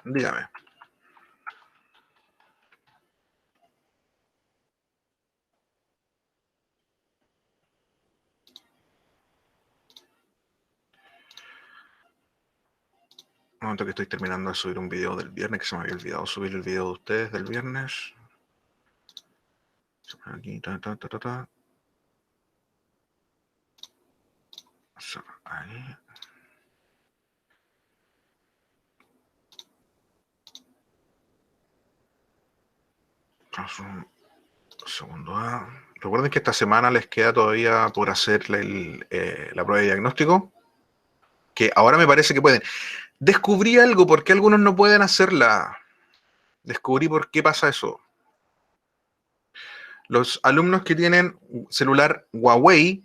dígame. Un momento que estoy terminando de subir un video del viernes, que se me había olvidado subir el video de ustedes del viernes. Aquí, ahí. Un segundo. Recuerden que esta semana les queda todavía por hacer la prueba de diagnóstico, que ahora me parece que pueden. Descubrí algo, por qué algunos no pueden hacerla. Descubrí por qué pasa eso. Los alumnos que tienen celular Huawei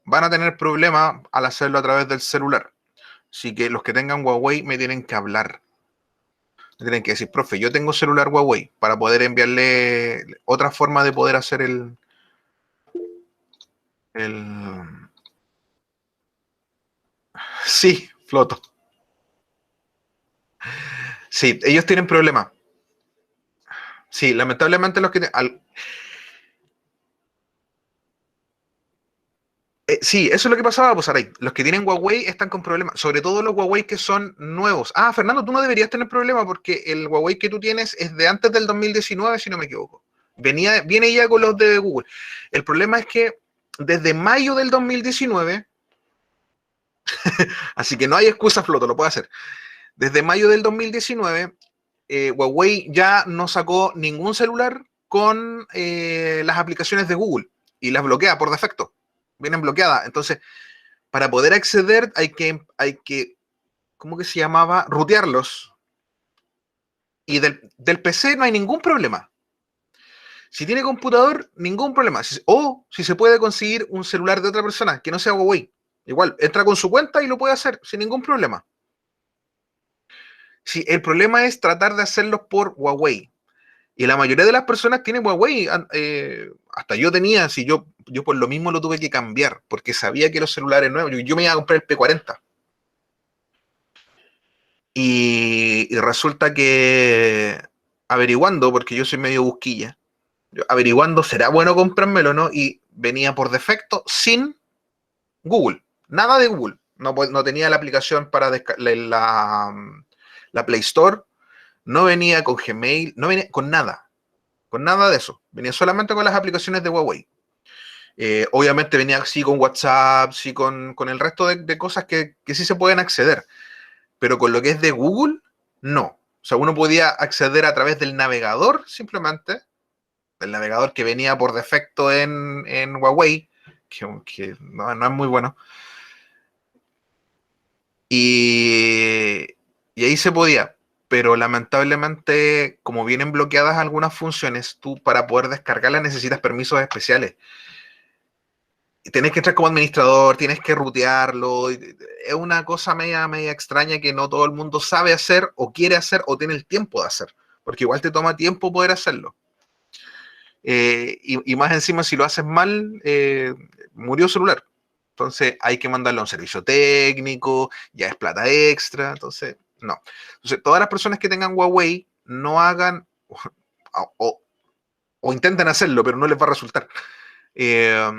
van a tener problemas al hacerlo a través del celular. Así que los que tengan Huawei me tienen que hablar. Me tienen que decir, profe, yo tengo celular Huawei, para poder enviarle otra forma de poder hacer el... Sí, floto. Sí, ellos tienen problemas. Sí, lamentablemente los que... sí, eso es lo que pasaba, pues, Aray. Los que tienen Huawei están con problemas, sobre todo los Huawei que son nuevos. Ah, Fernando, tú no deberías tener problema porque el Huawei que tú tienes es de antes del 2019, si no me equivoco. Viene ya con los de Google. El problema es que desde mayo del 2019, así que no hay excusa, Floto, lo puede hacer. Desde mayo del 2019, Huawei ya no sacó ningún celular con las aplicaciones de Google y las bloquea por defecto. Vienen bloqueadas. Entonces, para poder acceder hay que ¿cómo que se llamaba? Rutearlos. Y del PC no hay ningún problema. Si tiene computador, ningún problema. O si se puede conseguir un celular de otra persona que no sea Huawei. Igual, entra con su cuenta y lo puede hacer sin ningún problema. Si el problema es tratar de hacerlo por Huawei. Y la mayoría de las personas tienen Huawei. Hasta yo tenía, si yo por lo mismo lo tuve que cambiar, porque sabía que los celulares nuevos, yo me iba a comprar el P40. Y resulta que averiguando, porque yo soy medio busquilla, averiguando, ¿será bueno comprármelo o no? Y venía por defecto sin Google, nada de Google. No tenía la aplicación para la Play Store, no venía con Gmail, no venía con nada de eso. Venía solamente con las aplicaciones de Huawei. Obviamente venía sí con WhatsApp, sí con el resto de cosas que sí se pueden acceder, pero con lo que es de Google, no. O sea, uno podía acceder a través del navegador simplemente, del navegador que venía por defecto en Huawei, que no es muy bueno. Y ahí se podía, pero lamentablemente, como vienen bloqueadas algunas funciones, tú para poder descargarlas necesitas permisos especiales. Y tienes que entrar como administrador, tienes que rutearlo. Es una cosa media extraña que no todo el mundo sabe hacer, o quiere hacer, o tiene el tiempo de hacer, porque igual te toma tiempo poder hacerlo. Y más encima, si lo haces mal, murió el celular. Entonces hay que mandarlo a un servicio técnico, ya es plata extra, entonces no. Entonces todas las personas que tengan Huawei no hagan o, o intenten hacerlo, pero no les va a resultar. Eh,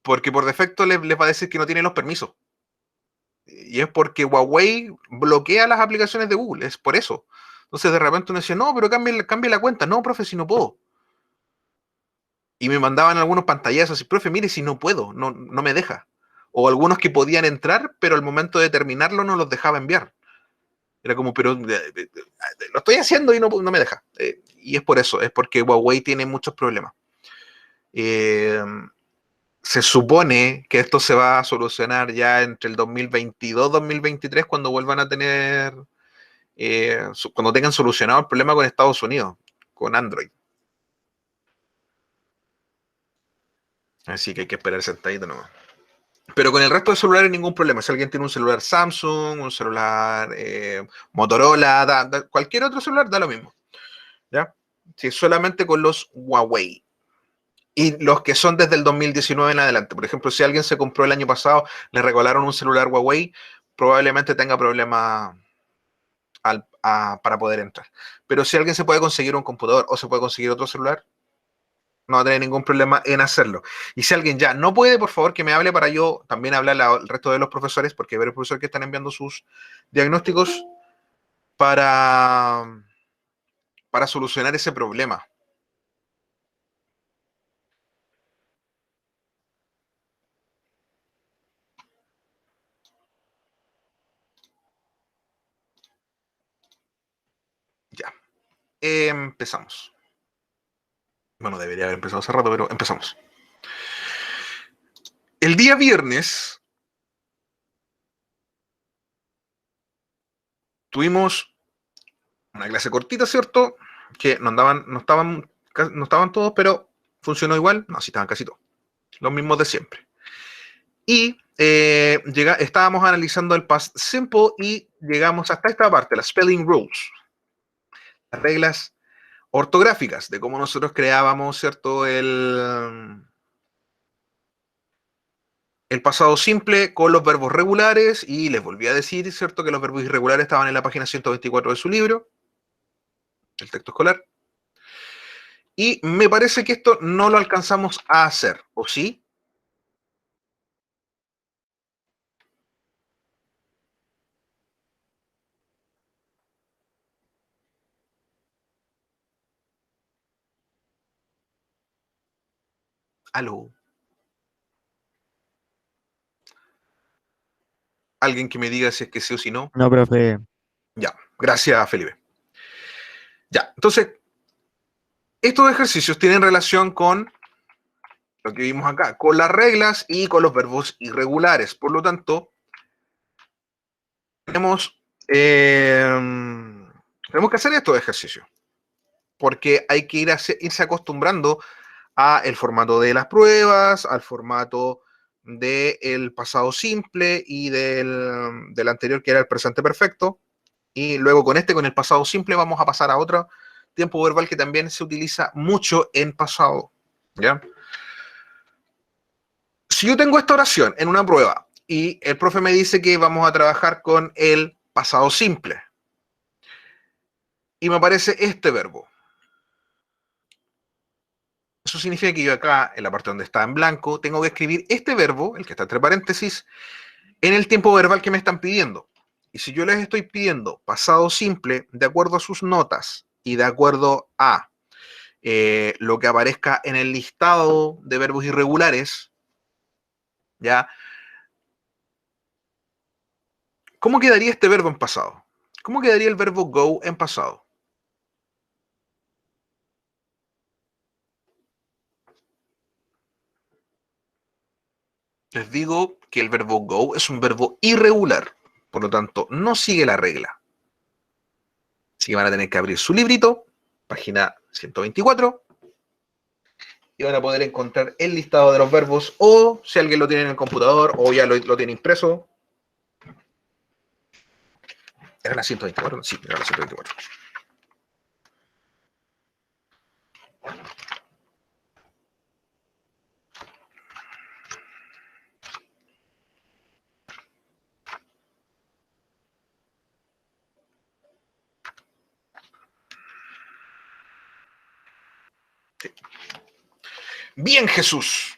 porque por defecto les va a decir que no tienen los permisos. Y es porque Huawei bloquea las aplicaciones de Google, es por eso. Entonces de repente uno dice, no, pero cambie la cuenta. No, profe, si no puedo. Y me mandaban algunos pantallazos y, profe, mire, si no puedo, no me deja. O algunos que podían entrar, pero al momento de terminarlo no los dejaba enviar. Era como, pero lo estoy haciendo y no me deja. Y es por eso, es porque Huawei tiene muchos problemas. Eh, Se supone que esto se va a solucionar ya entre el 2022-2023 cuando vuelvan a tener, cuando tengan solucionado el problema con Estados Unidos, con Android. Así que hay que esperar sentadito nomás. Pero con el resto de celulares ningún problema. Si alguien tiene un celular Samsung, un celular Motorola, cualquier otro celular, da lo mismo. ¿Ya? Sí, solamente con los Huawei. Y los que son desde el 2019 en adelante. Por ejemplo, si alguien se compró el año pasado, le regalaron un celular Huawei, probablemente tenga problemas para poder entrar. Pero si alguien se puede conseguir un computador o se puede conseguir otro celular, no va a tener ningún problema en hacerlo. Y si alguien ya no puede, por favor, que me hable para yo también hablarle al resto de los profesores, porque hay varios profesores que están enviando sus diagnósticos para, para solucionar ese problema. Ya, empezamos. Bueno, debería haber empezado hace rato, pero empezamos. El día viernes tuvimos una clase cortita, ¿cierto? Que no estaban todos, pero funcionó igual. No, sí estaban casi todos. Los mismos de siempre. Y estábamos analizando el past simple y llegamos hasta esta parte, las spelling rules, las reglas ortográficas de cómo nosotros creábamos, ¿cierto? El pasado simple con los verbos regulares, y les volví a decir, ¿cierto?, que los verbos irregulares estaban en la página 124 de su libro, el texto escolar. Y me parece que esto no lo alcanzamos a hacer, ¿o sí? ¿Aló? ¿Alguien que me diga si es que sí o si no? No, profe. Ya, gracias, Felipe. Ya, entonces, estos ejercicios tienen relación con lo que vimos acá, con las reglas y con los verbos irregulares. Por lo tanto, tenemos que hacer estos ejercicios, porque hay que irse acostumbrando a el formato de las pruebas, al formato del pasado simple y del anterior, que era el presente perfecto. Y luego con el pasado simple, vamos a pasar a otro tiempo verbal que también se utiliza mucho en pasado. ¿Ya? Si yo tengo esta oración en una prueba y el profe me dice que vamos a trabajar con el pasado simple y me aparece este verbo, eso significa que yo acá, en la parte donde está en blanco, tengo que escribir este verbo, el que está entre paréntesis, en el tiempo verbal que me están pidiendo. Y si yo les estoy pidiendo pasado simple, de acuerdo a sus notas y de acuerdo a lo que aparezca en el listado de verbos irregulares, ¿ya? ¿Cómo quedaría este verbo en pasado? ¿Cómo quedaría el verbo go en pasado? Les digo que el verbo go es un verbo irregular, por lo tanto, no sigue la regla. Así que van a tener que abrir su librito, página 124, y van a poder encontrar el listado de los verbos, o si alguien lo tiene en el computador o ya lo tiene impreso. ¿Era la 124? Sí, era la 124. Sí. Bien Jesús,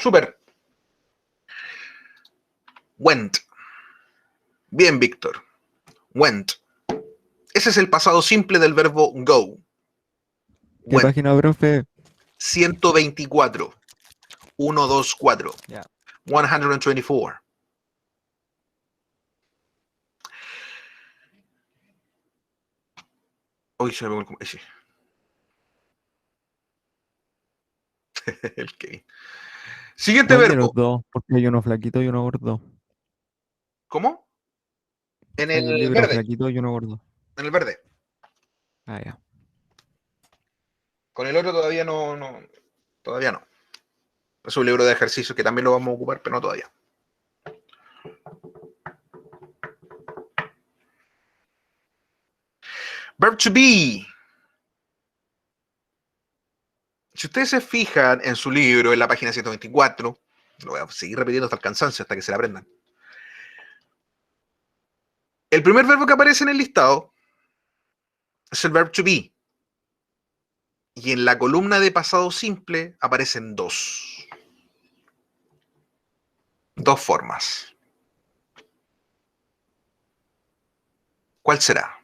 súper. Went, bien Víctor, went. Ese es el pasado simple del verbo go. ¿Qué Went. página, profe? 124. 124. Ya. 124. Uy, se me pegó el... Sí. El Kevin. Siguiente ¿Cuál de los verbo. dos? Porque hay uno flaquito y uno gordo. ¿Cómo? En Hay un el libro verde. flaquito y uno gordo. En el verde. Ah, ya. Con el otro todavía no. Todavía no. Es un libro de ejercicios que también lo vamos a ocupar, pero no todavía. Verb to be. Si ustedes se fijan en su libro, en la página 124, lo voy a seguir repitiendo hasta el cansancio, hasta que se la aprendan. El primer verbo que aparece en el listado es el verbo to be. Y en la columna de pasado simple aparecen dos. Dos formas. ¿Cuál será?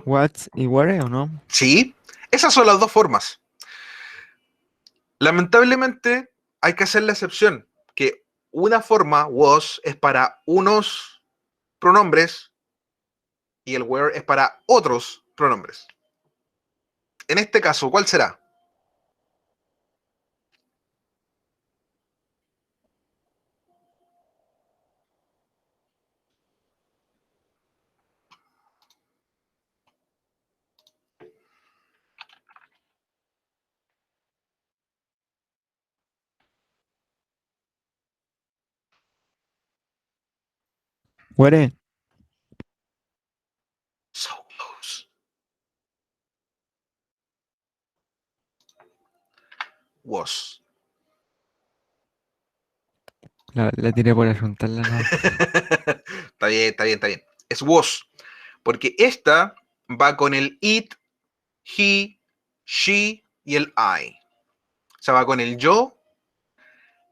What y where o no? Sí, esas son las dos formas. Lamentablemente hay que hacer la excepción, que una forma, was, es para unos pronombres y el where es para otros pronombres. En este caso, ¿cuál será? Where. So close. Was. La tiré por apuntarla, no. Está bien, está bien, está bien. Es was. Porque esta va con el it, he, she y el I. O sea, va con el yo,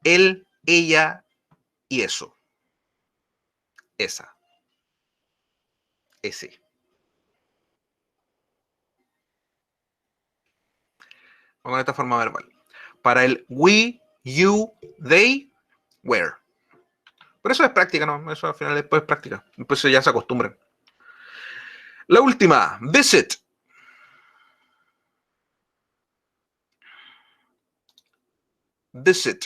él, ella y eso. Esa. Ese. Con esta forma verbal. Para el we, you, they, where. Pero eso es práctica, ¿no? Eso al final después es práctica. Después ya se acostumbran. La última, visit. Visit.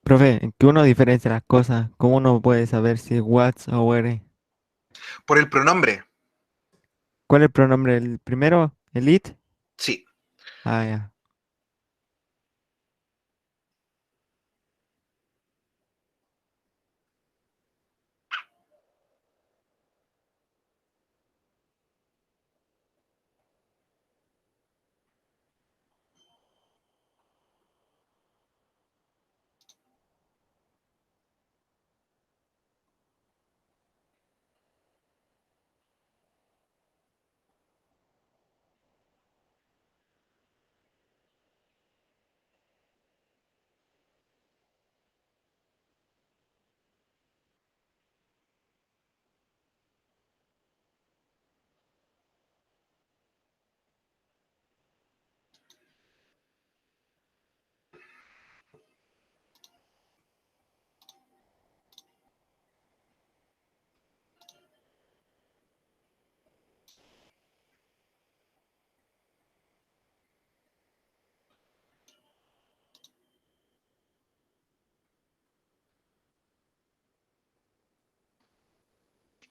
Profe, ¿en qué uno diferencia las cosas? ¿Cómo uno puede saber si es what o where? Por el pronombre. ¿Cuál es el pronombre? ¿El primero? ¿El it? Sí. Ah, ya.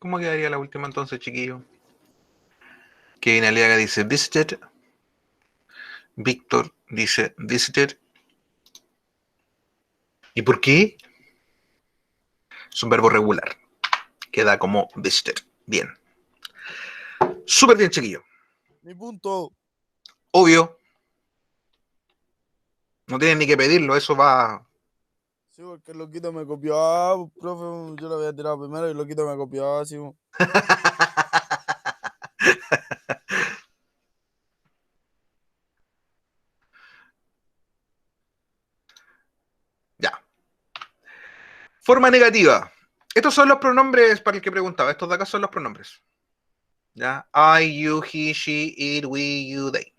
¿Cómo quedaría la última entonces, chiquillo? Kevin Aliaga dice visited. Víctor dice visited. ¿Y por qué? Es un verbo regular. Queda como visited. Bien. Súper bien, chiquillo. Mi punto. Obvio. No tienen ni que pedirlo. Eso va. Sí, porque el loquito me copió. Ah, pues, profe, yo lo había tirado primero y el loquito me copió. Así, Ya. Forma negativa. Estos son los pronombres para el que preguntaba. Estos de acá son los pronombres. ¿Ya? I, you, he, she, it, we, you, they.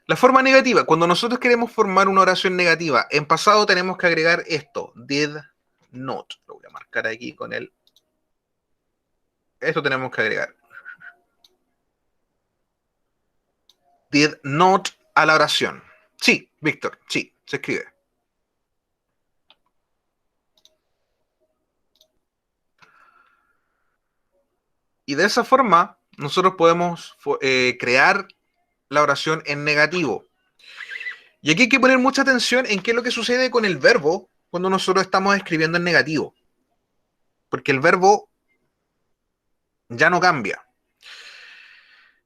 La forma negativa. Cuando nosotros queremos formar una oración negativa, en pasado tenemos que agregar esto. Did not. Lo voy a marcar aquí con el. Esto tenemos que agregar. Did not a la oración. Sí, Víctor, sí, se escribe. Y de esa forma nosotros podemos crear la oración en negativo. Y aquí hay que poner mucha atención en qué es lo que sucede con el verbo cuando nosotros estamos escribiendo en negativo. Porque el verbo ya no cambia.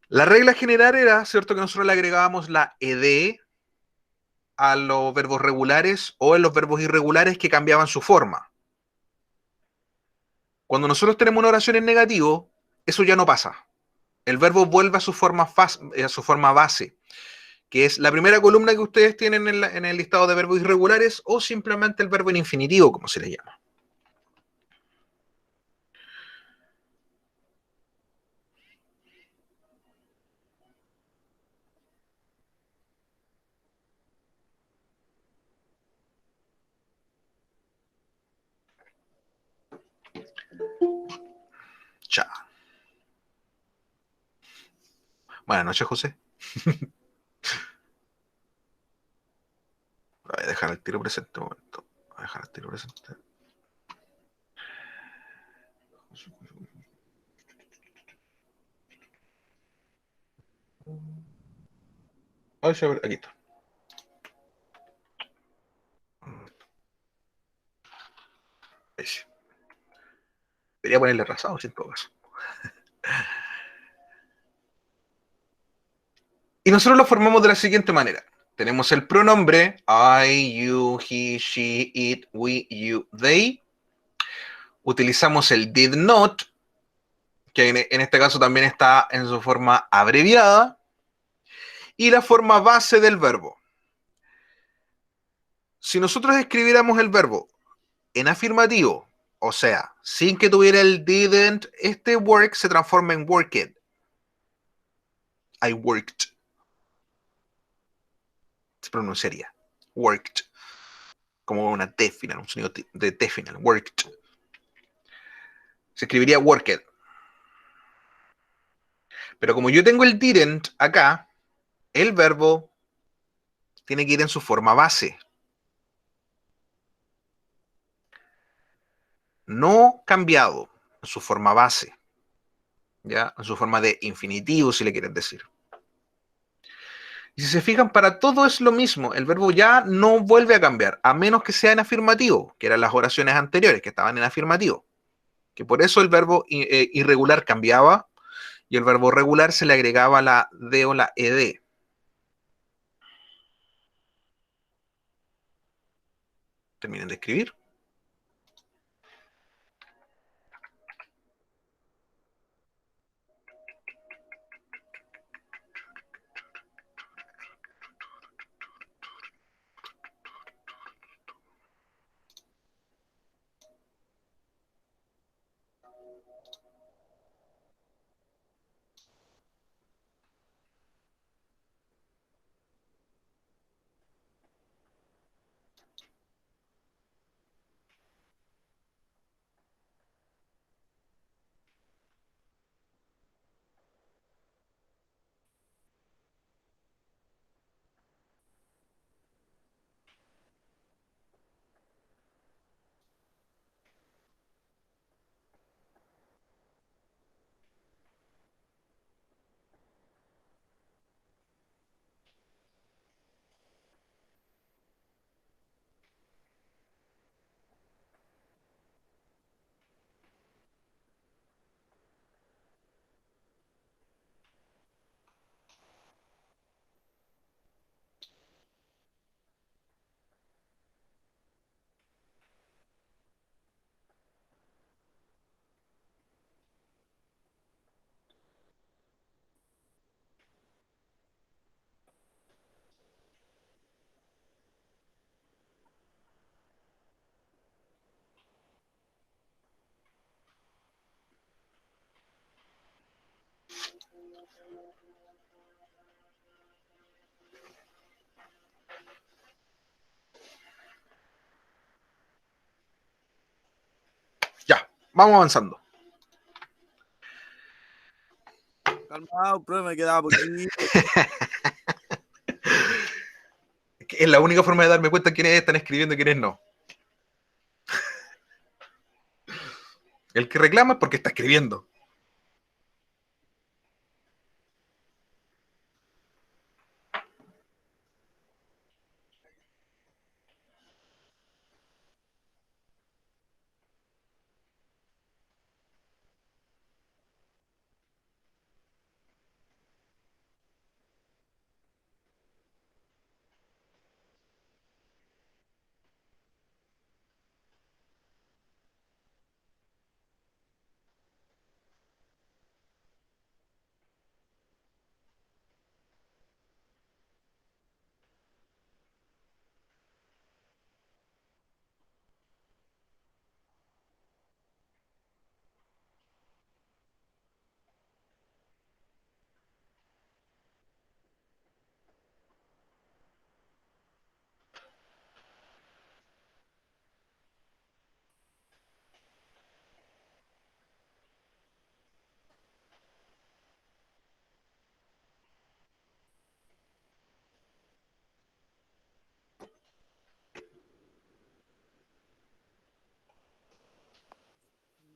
La regla general era, ¿cierto?, que nosotros le agregábamos la ed a los verbos regulares o en los verbos irregulares que cambiaban su forma. Cuando nosotros tenemos una oración en negativo, eso ya no pasa. El verbo vuelve a su forma base, que es la primera columna que ustedes tienen en el listado de verbos irregulares o simplemente el verbo en infinitivo, como se le llama. Ya. Buenas noches, José. Voy a dejar el tiro presente un momento. Voy a dejar el tiro presente. Aquí está. Ahí sí. Debería ponerle arrasado, en todo caso. Y nosotros lo formamos de la siguiente manera. Tenemos el pronombre I, you, he, she, it, we, you, they. Utilizamos el did not, que en este caso también está en su forma abreviada, y la forma base del verbo. Si nosotros escribiéramos el verbo en afirmativo, o sea, sin que tuviera el didn't, este work se transforma en worked. I worked. Se pronunciaría. Worked. Como una T final, un sonido de T final. Worked. Se escribiría worked. Pero como yo tengo el didn't acá, el verbo tiene que ir en su forma base. No cambiado, en su forma base. ¿Ya? En su forma de infinitivo, si le quieren decir. Y si se fijan, para todo es lo mismo. El verbo ya no vuelve a cambiar, a menos que sea en afirmativo, que eran las oraciones anteriores, que estaban en afirmativo. Que por eso el verbo irregular cambiaba y el verbo regular se le agregaba la D o la ED. Terminen de escribir. Ya, vamos avanzando. Calmado, profe, me quedaba poquito. Es la única forma de darme cuenta quiénes están escribiendo y quiénes no. El que reclama es porque está escribiendo.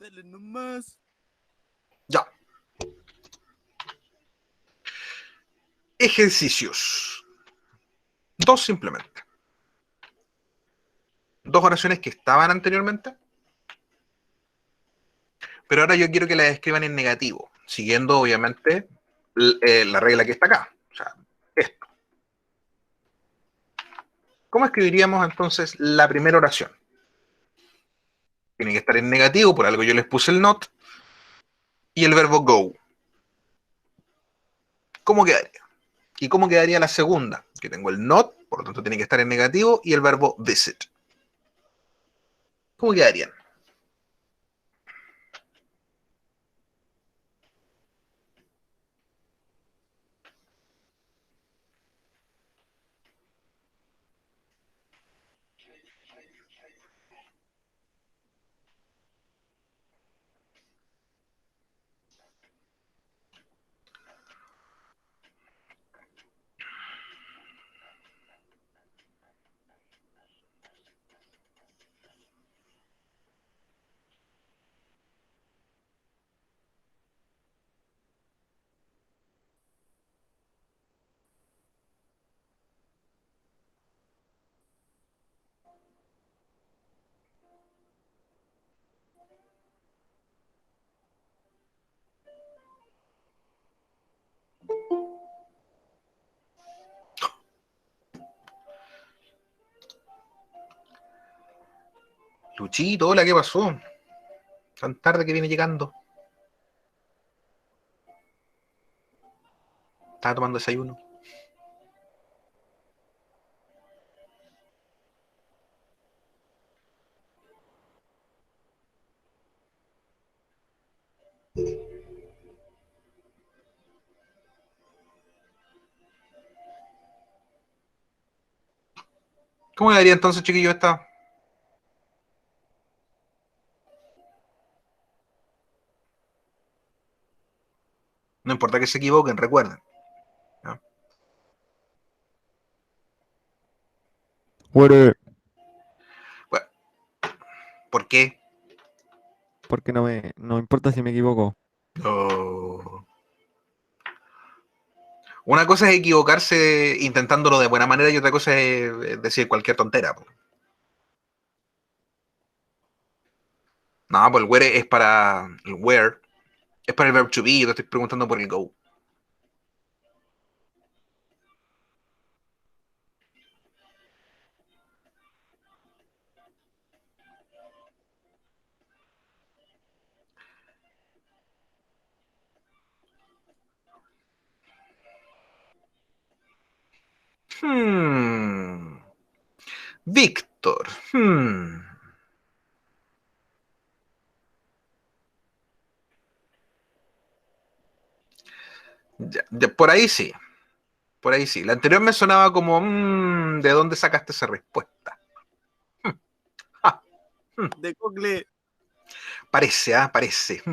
Dele nomás. Ya. Ejercicios. Dos simplemente. Dos oraciones que estaban anteriormente, pero ahora yo quiero que las escriban en negativo, siguiendo obviamente la regla que está acá. O sea, esto. ¿Cómo escribiríamos entonces la primera oración? Tiene que estar en negativo, por algo yo les puse el not, y el verbo go. ¿Cómo quedaría? ¿Y cómo quedaría la segunda? Que tengo el not, por lo tanto tiene que estar en negativo, y el verbo visit. ¿Cómo quedarían? Luchito, hola, ¿qué pasó? Tan tarde que viene llegando. Estaba tomando desayuno. ¿Cómo quedaría entonces, chiquillo, esta? No importa que se equivoquen, recuerden. ¿Ya? Water, Bueno, ¿por qué? porque no importa si me equivoco. Oh. Una cosa es equivocarse intentándolo de buena manera y otra cosa es decir cualquier tontera. Po. No, pues el where es para el where, es para el verb to be, yo te estoy preguntando por el go. Hmm. Víctor. Hmm. Por ahí sí. Por ahí sí. La anterior me sonaba como, ¿de dónde sacaste esa respuesta? Hmm. Ah, hmm. De Cocle. Parece, ¿ah? Parece.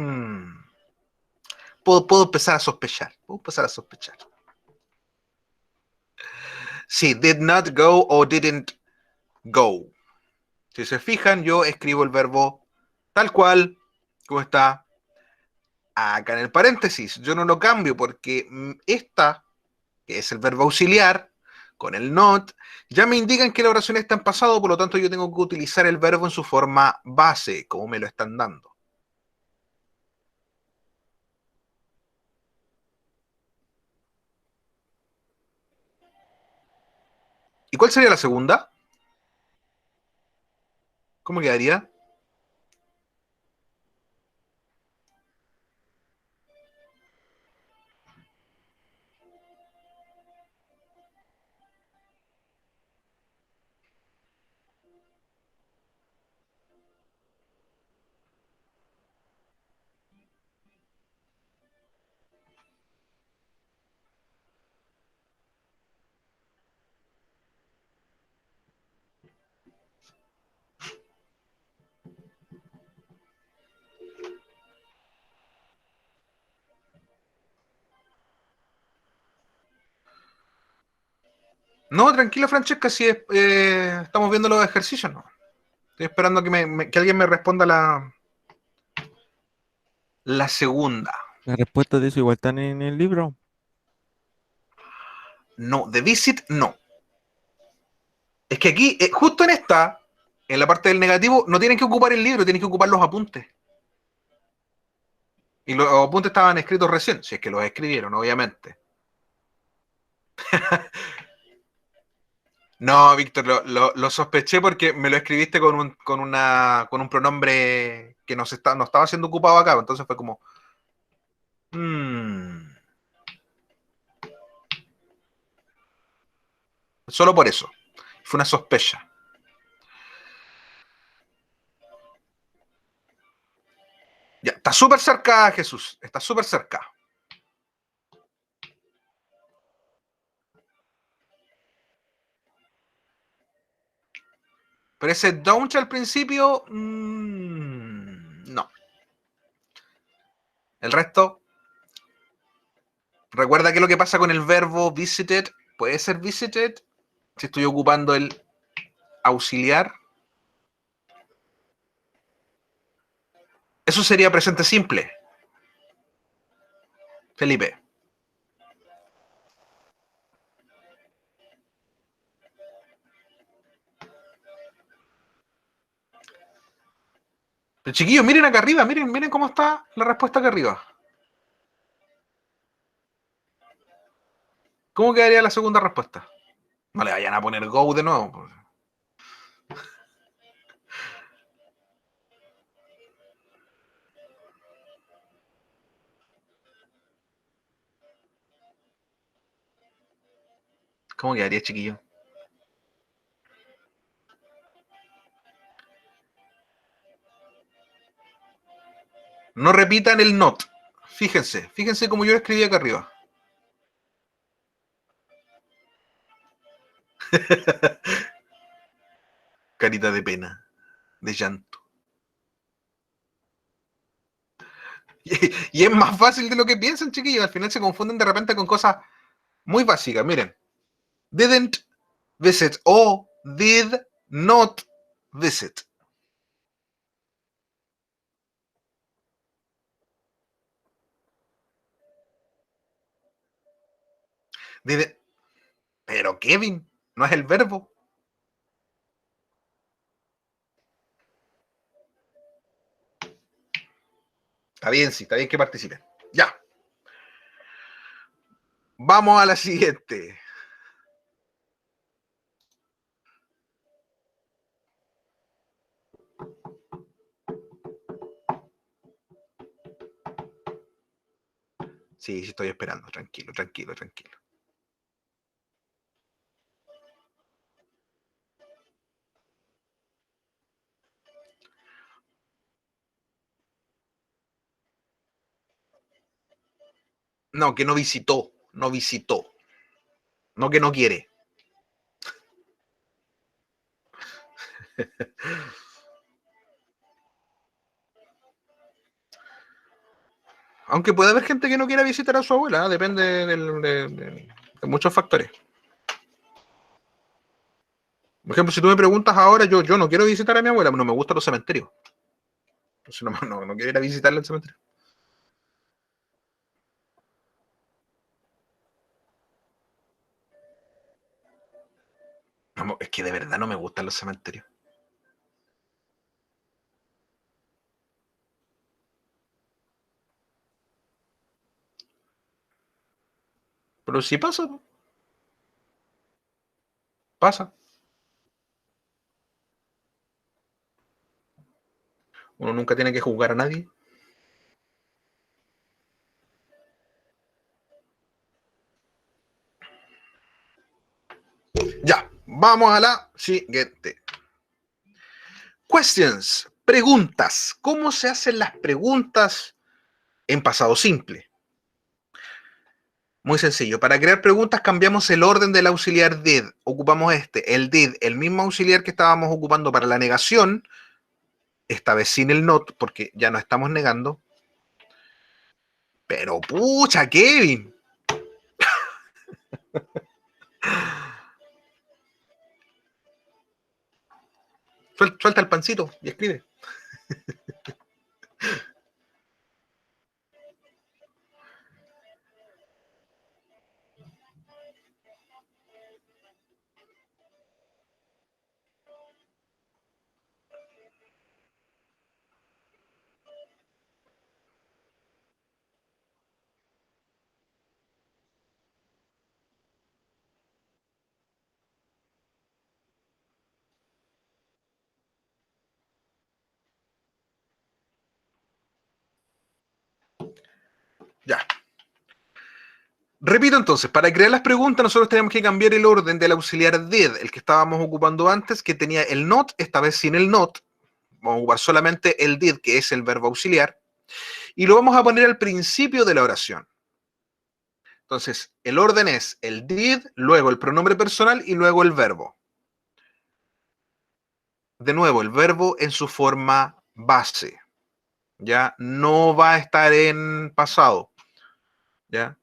Puedo empezar a sospechar. Puedo empezar a sospechar. Sí, did not go o didn't go. Si se fijan, yo escribo el verbo tal cual, como está acá en el paréntesis. Yo no lo cambio porque esta, que es el verbo auxiliar, con el not, ya me indican que la oración está en pasado, por lo tanto yo tengo que utilizar el verbo en su forma base, como me lo están dando. ¿Y cuál sería la segunda? ¿Cómo quedaría? No, tranquila, Francesca, si estamos viendo los ejercicios, no. Estoy esperando que alguien me responda La segunda. Las respuestas de eso igual están en el libro. No, the visit, no. Es que aquí, justo en esta, en la parte del negativo, no tienen que ocupar el libro, tienen que ocupar los apuntes. Y los apuntes estaban escritos recién, si es que los escribieron, obviamente. No, Víctor, lo sospeché porque me lo escribiste con un pronombre que no estaba siendo ocupado acá, entonces fue como... Solo por eso. Fue una sospecha. Ya, está súper cerca, Jesús. Está súper cerca. Pero ese don't al principio, no. El resto, recuerda que lo que pasa con el verbo visited, puede ser visited si estoy ocupando el auxiliar. Eso sería presente simple. Felipe. Pero chiquillos, miren acá arriba, miren cómo está la respuesta acá arriba. ¿Cómo quedaría la segunda respuesta? No le vayan a poner go de nuevo. ¿Cómo quedaría, chiquillo? No repitan el not. Fíjense como yo lo escribí acá arriba. Carita de pena, de llanto. Y es más fácil de lo que piensan, chiquillos. Al final se confunden de repente con cosas muy básicas. Miren, didn't visit o did not visit. Pero Kevin, no es el verbo. Está bien, sí, está bien que participen. Ya. Vamos a la siguiente. Sí, sí, estoy esperando. Tranquilo. No, que no visitó. No visitó. No que no quiere. Aunque puede haber gente que no quiera visitar a su abuela, ¿eh? Depende de muchos factores. Por ejemplo, si tú me preguntas ahora, yo no quiero visitar a mi abuela, no me gustan los cementerios. Entonces no quiero ir a visitarla al cementerio. No, es que de verdad no me gustan los cementerios. Pero si pasa, pasa. Uno nunca tiene que juzgar a nadie. Ya, vamos a la siguiente. Questions, preguntas. ¿Cómo se hacen las preguntas en pasado simple? Muy sencillo. Para crear preguntas cambiamos el orden del auxiliar did. Ocupamos el did, el mismo auxiliar que estábamos ocupando para la negación, esta vez sin el not, porque ya no estamos negando. Pero pucha, Kevin. Suelta el pancito y escribe. Ya. Repito entonces, para crear las preguntas nosotros tenemos que cambiar el orden del auxiliar did, el que estábamos ocupando antes, que tenía el not, esta vez sin el not. Vamos a ocupar solamente el did, que es el verbo auxiliar, y lo vamos a poner al principio de la oración. Entonces, el orden es el did, luego el pronombre personal y luego el verbo. De nuevo, el verbo en su forma base. Ya no va a estar en pasado. Ya.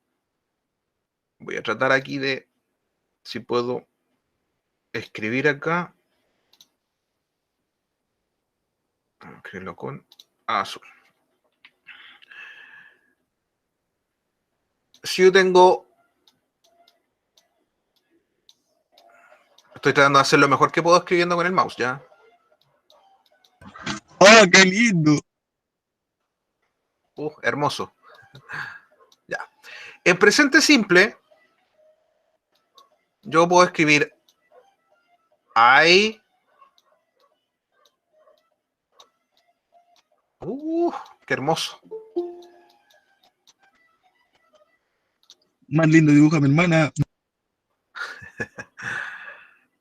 Voy a tratar aquí de, si puedo escribir acá. Escribirlo con azul. Si yo tengo, estoy tratando de hacer lo mejor que puedo escribiendo con el mouse, ¿ya? ¡Oh, qué lindo! Hermoso. Ya. En presente simple, yo puedo escribir I. Qué hermoso. Más lindo dibuja mi hermana.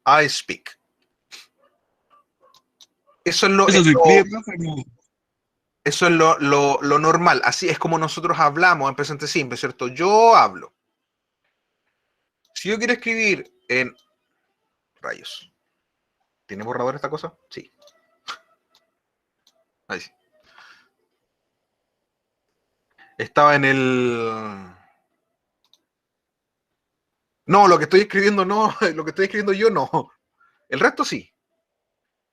I speak. Eso es lo, Eso se escribe, profe, no. eso es lo normal. Así es como nosotros hablamos en presente simple, ¿cierto? Yo hablo. Si yo quiero escribir en rayos, ¿tiene borrador esta cosa? Sí. Ahí sí. Estaba en el... No, lo que estoy escribiendo no, lo que estoy escribiendo yo no. El resto sí.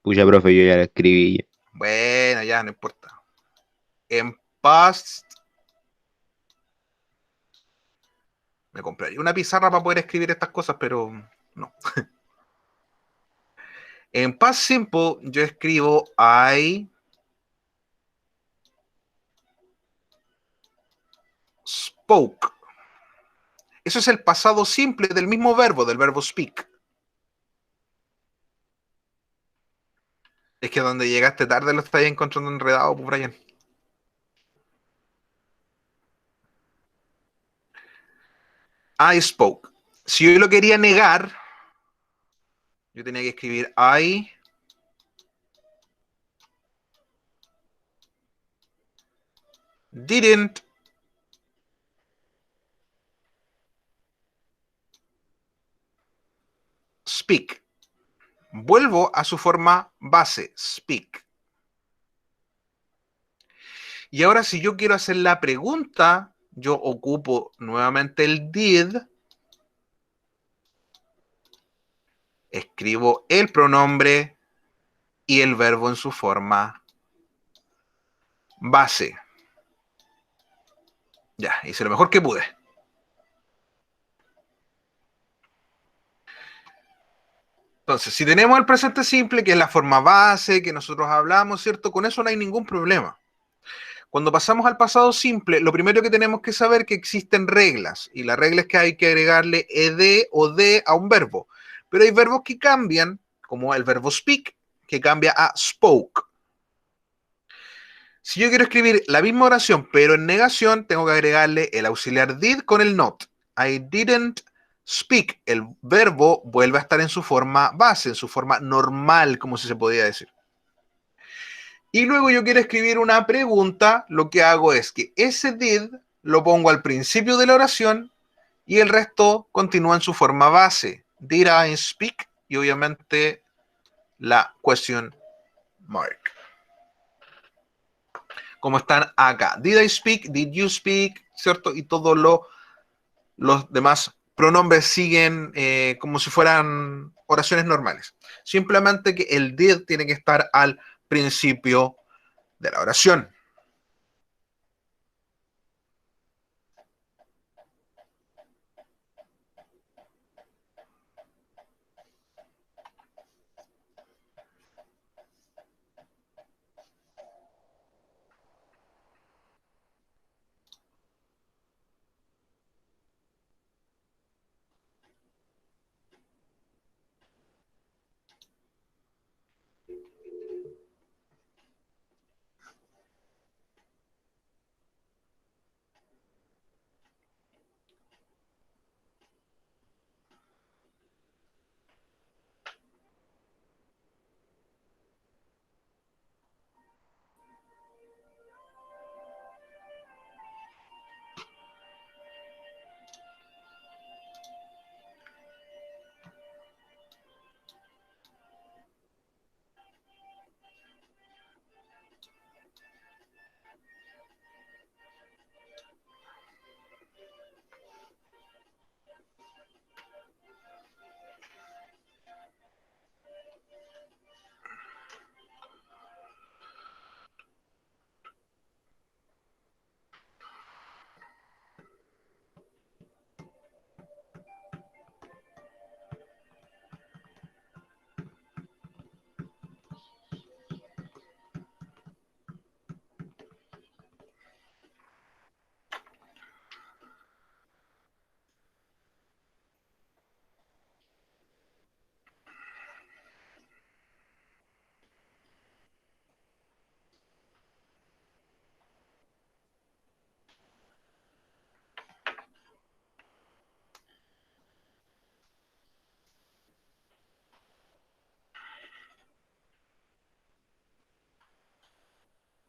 Pucha, profe, yo ya la escribí. Bueno, ya, no importa. En past... Me compraría una pizarra para poder escribir estas cosas, pero no. En past simple yo escribo I spoke. Eso es el pasado simple del mismo verbo, del verbo speak. Es que donde llegaste tarde lo estáis encontrando enredado, pues, Brian. I spoke. Si yo lo quería negar, yo tenía que escribir I didn't speak. Vuelvo a su forma base, speak. Y ahora si yo quiero hacer la pregunta, yo ocupo nuevamente el did, escribo el pronombre y el verbo en su forma base. Ya, hice lo mejor que pude. Entonces, si tenemos el presente simple, que es la forma base que nosotros hablamos, ¿cierto? Con eso no hay ningún problema. Cuando pasamos al pasado simple, lo primero que tenemos que saber es que existen reglas. Y la regla es que hay que agregarle ed o de a un verbo. Pero hay verbos que cambian, como el verbo speak, que cambia a spoke. Si yo quiero escribir la misma oración, pero en negación, tengo que agregarle el auxiliar did con el not. I didn't speak. El verbo vuelve a estar en su forma base, en su forma normal, como si se podía decir. Y luego yo quiero escribir una pregunta, lo que hago es que ese did lo pongo al principio de la oración y el resto continúa en su forma base. Did I speak? Y obviamente la question mark. Como están acá. Did I speak? Did you speak? ¿Cierto? Y todos los demás pronombres siguen como si fueran oraciones normales. Simplemente que el did tiene que estar al principio de la oración.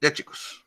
Ya, chicos.